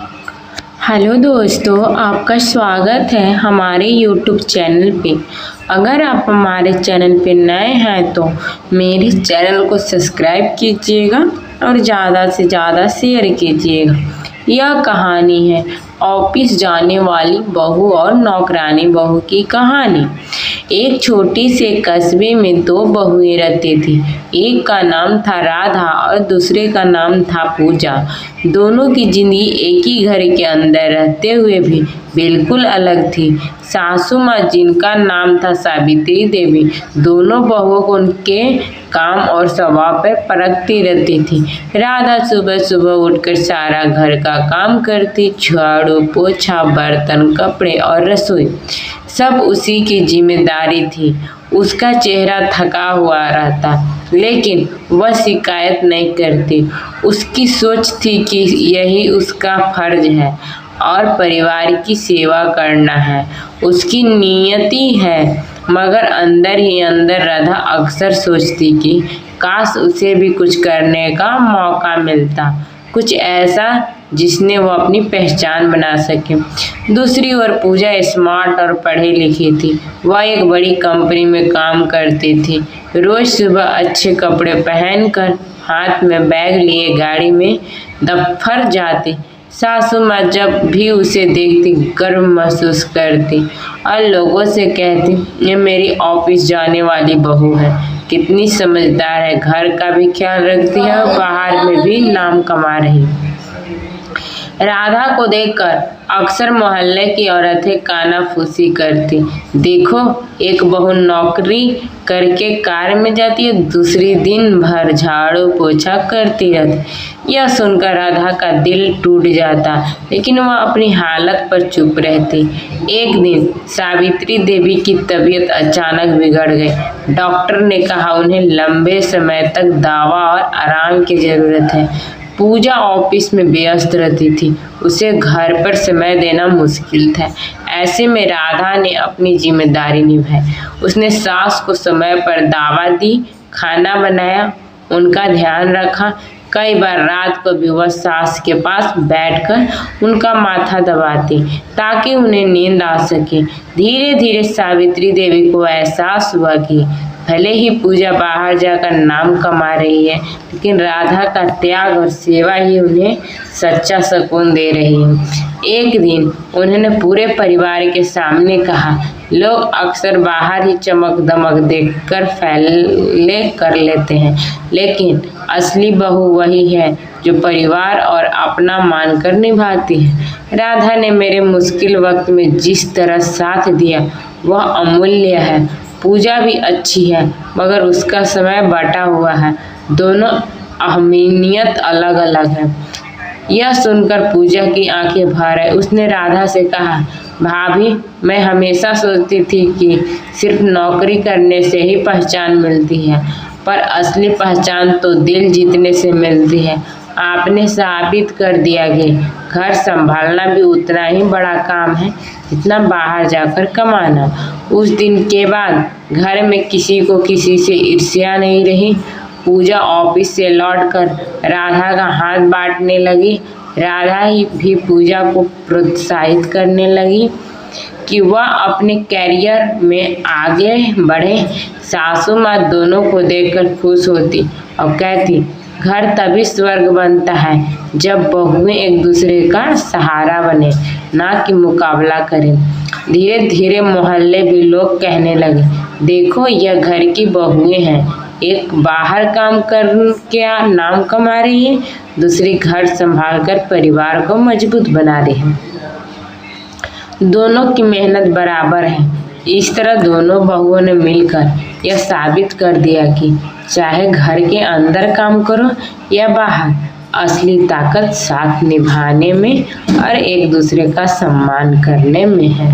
Hello दोस्तों, आपका स्वागत है हमारे यूट्यूब चैनल पे। अगर आप हमारे चैनल पे नए हैं तो मेरे चैनल को सब्सक्राइब कीजिएगा और ज़्यादा से ज़्यादा शेयर कीजिएगा। यह कहानी है ऑफिस जाने वाली बहू और नौकरानी बहू की कहानी। एक छोटी से कस्बे में दो बहुएं रहती थी। एक का नाम था राधा और दूसरे का नाम था पूजा। दोनों की जिंदगी एक ही घर के अंदर रहते हुए भी बिल्कुल अलग थी। सासू माँ, जिनका नाम था सावित्री देवी, दोनों बहुओं को उनके काम और स्वभाव पर परखती रहती थी। राधा सुबह सुबह उठकर सारा घर का काम करती, झाड़ू पोछा, बर्तन, कपड़े और रसोई सब उसी की जिम्मेदारी थी। उसका चेहरा थका हुआ रहता, लेकिन वह शिकायत नहीं करती। उसकी सोच थी कि यही उसका फर्ज है और परिवार की सेवा करना है उसकी नियति है। मगर अंदर ही अंदर राधा अक्सर सोचती कि काश उसे भी कुछ करने का मौका मिलता, कुछ ऐसा जिसने वो अपनी पहचान बना सके। दूसरी ओर पूजा स्मार्ट और पढ़ी लिखी थी। वह एक बड़ी कंपनी में काम करती थी। रोज सुबह अच्छे कपड़े पहनकर हाथ में बैग लिए गाड़ी में दफ्तर जाती। सासू माँ जब भी उसे देखती गर्व महसूस करती और लोगों से कहती, ये मेरी ऑफिस जाने वाली बहू है, कितनी समझदार है, घर का भी ख्याल रखती है और बाहर में भी नाम कमा रही। राधा को देखकर अक्सर मोहल्ले की औरतें कानाफूसी करती। देखो, एक बहू नौकरी करके कार में जाती है, दूसरी दिन भर झाड़ू पोछा करती रहती। यह सुनकर राधा का दिल टूट जाता, लेकिन वह अपनी हालत पर चुप रहती। एक दिन सावित्री देवी की तबीयत अचानक बिगड़ गई। डॉक्टर ने कहा उन्हें लंबे समय तक दवा और आराम की जरूरत है। पूजा ऑफिस में व्यस्त रहती थी, उसे घर पर समय देना मुश्किल था। ऐसे में राधा ने अपनी जिम्मेदारी निभाई। उसने सास को समय पर दवा दी, खाना बनाया, उनका ध्यान रखा। कई बार रात को भी वह सास के पास बैठकर उनका माथा दबाती ताकि उन्हें नींद आ सके। धीरे धीरे सावित्री देवी को एहसास हुआ कि भले ही पूजा बाहर जाकर नाम कमा रही है, लेकिन राधा का त्याग और सेवा ही उन्हें सच्चा सुकून दे रही है। एक दिन उन्होंने पूरे परिवार के सामने कहा, लोग अक्सर बाहर ही चमक दमक देखकर फैसले कर लेते हैं, लेकिन असली बहू वही है जो परिवार और अपना मानकर निभाती है। राधा ने मेरे मुश्किल वक्त में जिस तरह साथ दिया वह अमूल्य है। पूजा भी अच्छी है, मगर उसका समय बटा हुआ है। दोनों अहमियत अलग अलग है। यह सुनकर पूजा की आंखें भर आई। उसने राधा से कहा, भाभी, मैं हमेशा सोचती थी कि सिर्फ नौकरी करने से ही पहचान मिलती है, पर असली पहचान तो दिल जीतने से मिलती है। आपने साबित कर दिया कि घर संभालना भी उतना ही बड़ा काम है जितना बाहर जाकर कमाना। उस दिन के बाद घर में किसी को किसी से ईर्ष्या नहीं रही। पूजा ऑफिस से लौटकर राधा का हाथ बांटने लगी। राधा ही भी पूजा को प्रोत्साहित करने लगी कि वह अपने कैरियर में आगे बढ़े। सासू माँ दोनों को देखकर खुश होती और कहती, घर तभी स्वर्ग बनता है जब बहुएं एक दूसरे का सहारा बने, ना कि मुकाबला करें। धीरे धीरे मोहल्ले भी लोग कहने लगे, देखो, यह घर की बहुएं हैं, एक बाहर काम करके नाम कमा रही है, दूसरी घर संभालकर परिवार को मजबूत बना रही है। दोनों की मेहनत बराबर है। इस तरह दोनों बहुओं ने मिलकर यह साबित कर दिया कि चाहे घर के अंदर काम करो या बाहर, असली ताकत साथ निभाने में और एक दूसरे का सम्मान करने में है।